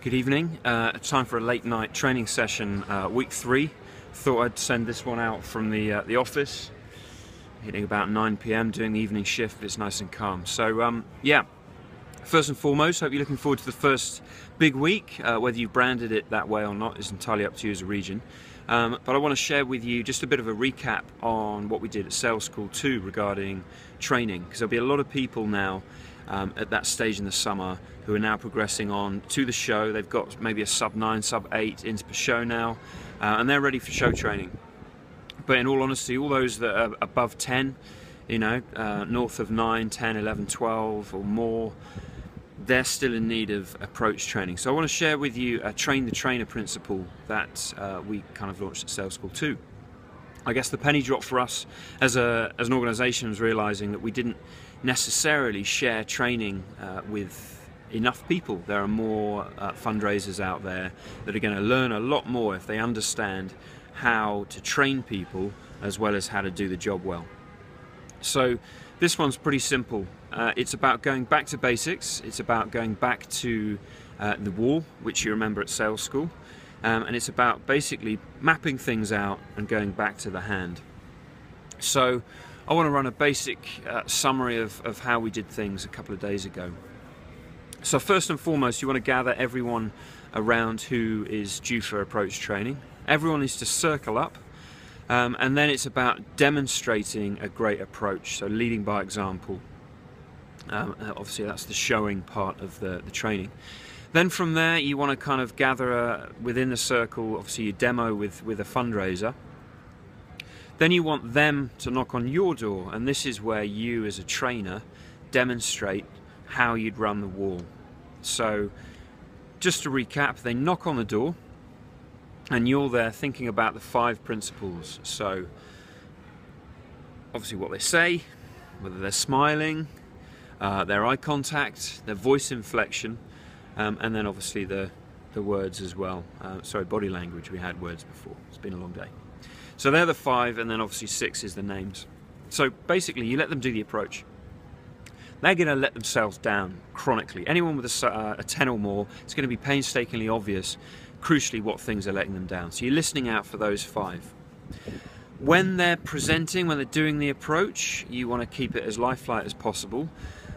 Good evening. Time for a late night training session, week 3. Thought I'd send this one out from the office, hitting about 9 PM, doing the evening shift, but it's nice and calm. So yeah, first and foremost, hope you're looking forward to the first big week. Whether you've branded it that way or not is entirely up to you as a region. But I want to share with you just a bit of a recap on what we did at Sales School 2 regarding training, because there'll be a lot of people now at that stage in the summer who are now progressing on to the show. They've got maybe a sub 9, sub 8 into the show now, and they're ready for show training. But in all honesty, all those that are above 10, you know, north of 9, 10, 11, 12 or more, they're still in need of approach training. So I want to share with you a train the trainer principle that we kind of launched at Sales School 2. I guess the penny drop for us as an organisation was realising that we didn't necessarily share training with enough people. There are more fundraisers out there that are going to learn a lot more if they understand how to train people as well as how to do the job well. So this one's pretty simple. It's about going back to basics. It's about going back to the wall, which you remember at Sales School, and it's about basically mapping things out and going back to the hand. So I want to run a basic summary of how we did things a couple of days ago. So first and foremost, you want to gather everyone around who is due for approach training. Everyone needs to circle up, and then it's about demonstrating a great approach, so leading by example. Obviously that's the showing part of the training. Then from there you want to kind of gather within the circle, obviously you demo with a fundraiser. Then you want them to knock on your door, and this is where you as a trainer demonstrate how you'd run the wall. So just to recap, they knock on the door and you're there thinking about the 5 principles. So obviously what they say, whether they're smiling, their eye contact, their voice inflection, and then obviously the words as well. Sorry, body language, we had words before, it's been a long day. So they're the 5, and then obviously 6 is the names. So basically you let them do the approach. They're going to let themselves down chronically. Anyone with a 10 or more, it's going to be painstakingly obvious, crucially, what things are letting them down. So you're listening out for those 5. When they're presenting, when they're doing the approach, you want to keep it as lifelike as possible.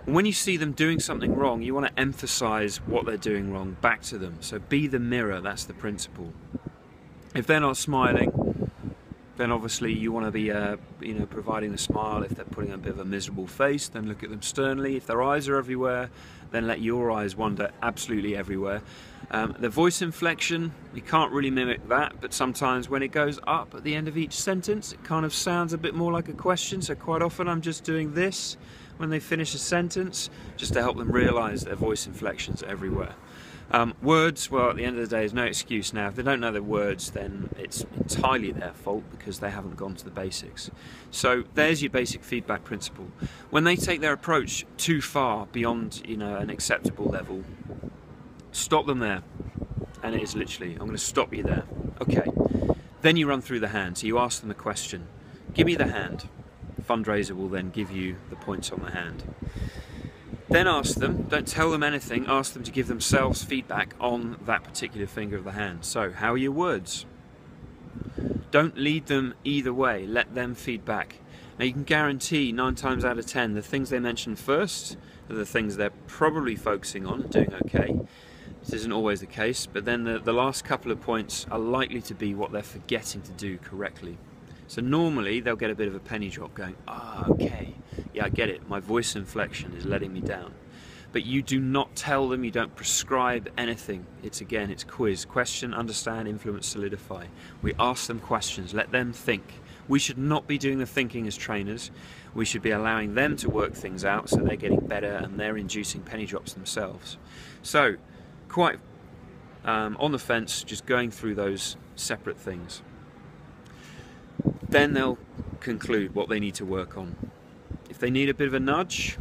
And when you see them doing something wrong, you want to emphasize what they're doing wrong back to them. So be the mirror, that's the principle. If they're not smiling, then obviously you want to be providing the smile. If they're putting a bit of a miserable face, then look at them sternly. If their eyes are everywhere, then let your eyes wander absolutely everywhere. The voice inflection, you can't really mimic that, but sometimes when it goes up at the end of each sentence, it kind of sounds a bit more like a question. So quite often I'm just doing this when they finish a sentence, just to help them realize their voice inflections everywhere. Words, well, at the end of the day, there's no excuse now. If they don't know the words, then it's entirely their fault because they haven't gone to the basics. So there's your basic feedback principle. When they take their approach too far beyond, an acceptable level, stop them there. And it is literally, I'm going to stop you there. Okay. Then you run through the hand. So you ask them a question. Give me the hand. The fundraiser will then give you the points on the hand. Then ask them, don't tell them anything, ask them to give themselves feedback on that particular finger of the hand. So, how are your words? Don't lead them either way, let them feedback. Now you can guarantee 9 times out of 10 the things they mention first are the things they're probably focusing on and doing okay. This isn't always the case, but then the last couple of points are likely to be what they're forgetting to do correctly. So normally they'll get a bit of a penny drop going, okay, yeah, I get it, my voice inflection is letting me down. But you do not tell them, you don't prescribe anything. It's quiz, question, understand, influence, solidify. We ask them questions, let them think. We should not be doing the thinking as trainers. We should be allowing them to work things out so they're getting better and they're inducing penny drops themselves. So, quite on the fence, just going through those separate things. Then they'll conclude what they need to work on. If they need a bit of a nudge,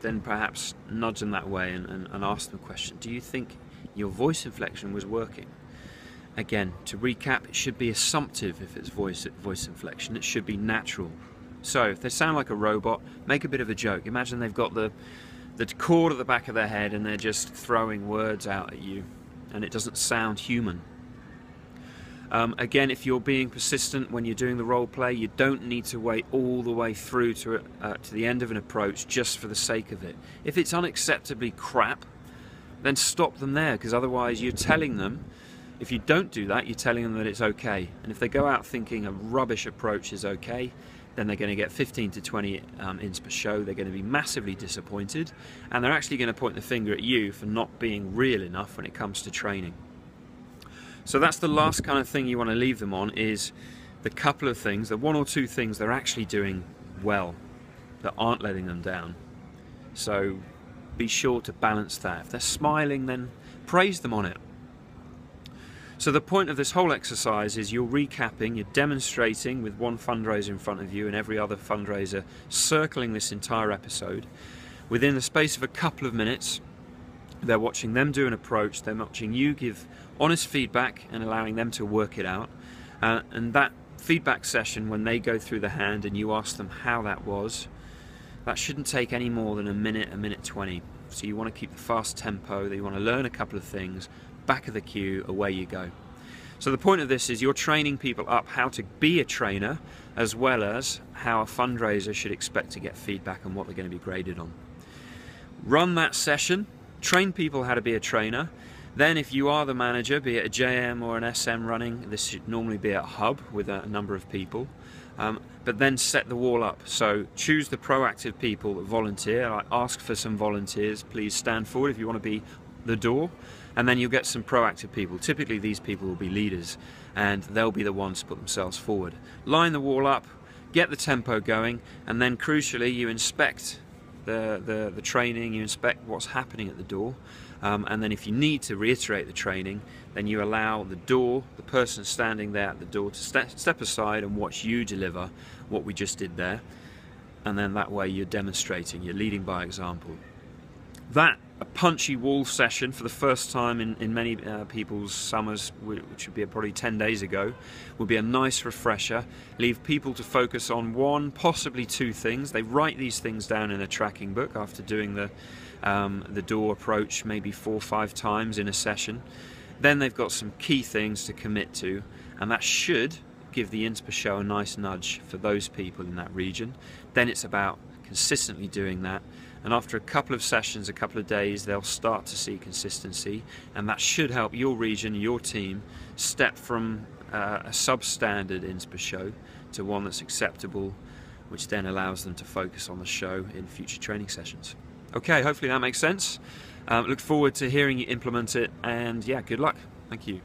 then perhaps nudge them that way and ask them a question. Do you think your voice inflection was working? Again, to recap, it should be assumptive if it's voice inflection. It should be natural. So if they sound like a robot, make a bit of a joke. Imagine they've got the cord at the back of their head and they're just throwing words out at you. and it doesn't sound human. Again, if you're being persistent when you're doing the role play, you don't need to wait all the way through to the end of an approach just for the sake of it. If it's unacceptably crap, then stop them there, because otherwise you're telling them, if you don't do that, you're telling them that it's okay. And if they go out thinking a rubbish approach is okay, then they're going to get 15 to 20 ins per show. They're going to be massively disappointed, and they're actually going to point the finger at you for not being real enough when it comes to training. So that's the last kind of thing you want to leave them on, is the couple of things, the one or two things they're actually doing well, that aren't letting them down. So be sure to balance that. If they're smiling, then praise them on it. So the point of this whole exercise is you're recapping, you're demonstrating with one fundraiser in front of you and every other fundraiser circling this entire episode. Within the space of a couple of minutes, they're watching them do an approach, they're watching you give honest feedback and allowing them to work it out. And that feedback session, when they go through the hand and you ask them how that was, that shouldn't take any more than a minute 20. So you want to keep the fast tempo, you want to learn a couple of things, back of the queue, away you go. So the point of this is you're training people up how to be a trainer, as well as how a fundraiser should expect to get feedback and what they're going to be graded on. Run that session, train people how to be a trainer. Then if you are the manager, be it a JM or an SM running, this should normally be at a hub with a number of people, but then set the wall up. So choose the proactive people that volunteer. I ask for some volunteers, please stand forward if you want to be the door, and then you'll get some proactive people. Typically these people will be leaders, and they'll be the ones to put themselves forward. Line the wall up, get the tempo going, and then crucially you inspect the training, you inspect what's happening at the door, and then if you need to reiterate the training, then you allow the door, the person standing there at the door, to step aside and watch you deliver what we just did there, and then that way you're demonstrating, you're leading by example. That, a punchy wall session for the first time in many people's summers, which would be probably 10 days ago, will be a nice refresher. Leave people to focus on one, possibly two things. They write these things down in a tracking book after doing the door approach maybe 4 or 5 times in a session. Then they've got some key things to commit to, and that should give the ins per show a nice nudge for those people in that region. Then it's about consistently doing that, and after a couple of sessions, a couple of days, they'll start to see consistency, and that should help your region, your team, step from a substandard ins per show to one that's acceptable, which then allows them to focus on the show in future training sessions. Okay, hopefully that makes sense. Look forward to hearing you implement it, and yeah, good luck. Thank you.